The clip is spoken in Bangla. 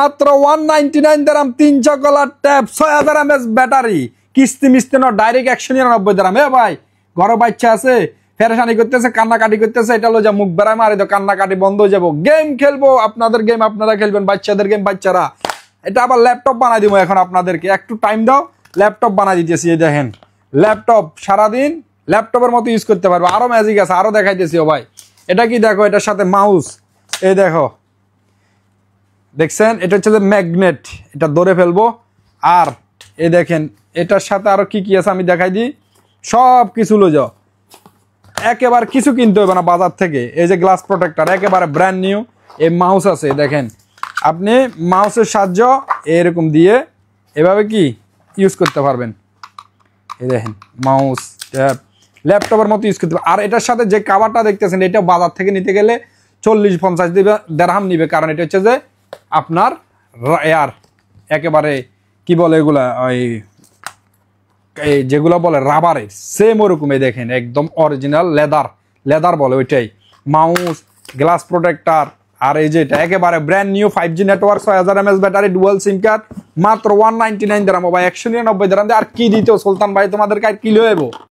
মাত্র 199 দিরহাম 300 কলার ট্যাব 6000 mAh ব্যাটারি কিস্তি মিস্তি না ডাইরেক্ট 199 দিরহাম। ভাই ঘরে বাচ্চা আছে ফেরেশানি করতেছে কান্নাকাটি করতেছে এটা লো যা মুখ বেড়ায় মারি তো কান্নাকাটি বন্ধ হয়ে যাবো। গেম খেলবো আপনাদের গেম আপনারা খেলবেন বাচ্চাদের গেম বাচ্চারা। এটা আবার ল্যাপটপ বানাই দিব এখন আপনাদেরকে একটু টাইম দাও ল্যাপটপ বানাই দিতেছি। এই দেখেন ল্যাপটপ সারাদিন ল্যাপটপের মতো ইউজ করতে পারবো। আরো ম্যাজিক আছে আরো দেখাইতেছি। ও ভাই এটা কি দেখো এটার সাথে মাউস এই দেখো দেখছেন এটা হচ্ছে যে ম্যাগনেট এটা ধরে ফেলবো। আর এই দেখেন এটার সাথে আরো কি কি আছে আমি দেখাই দিই সব কিছু লো যাও একেবারে কিছু কিনতে হবে না বাজার থেকে। এই যে গ্লাস প্রোটেক্টর একেবারে ব্র্যান্ড নিউ। এই মাউস আছে দেখেন আপনি মাউসের সাহায্য এরকম দিয়ে এভাবে কি ইউজ করতে পারবেন। এই দেখেন মাউস ট্যাব ল্যাপটপের মতো ইউজ করতে পারবেন। আর এটার সাথে যে কাভারটা দেখতেছেন এটা বাজার থেকে নিতে গেলে 40-50 দিরহাম নিবে কারণ এটা হচ্ছে যে আপনার এয়ার একেবারে কি বলে এগুলা ওই যেগুলো বলে রাবারে সেম ওরকম। দেখেন একদম অরিজিনাল লেদার বলে ওইটাই মাউস গ্লাস প্রোটেক্টর। আর এই যে এটা একেবারে brand new 5G network 6000 mAh battery dual SIM card মাত্র 199 দিরহাম। ভাই 199 দিরহাম। আর কি দিত সুলতান ভাই তোমাদেরকে আর কি লইবো।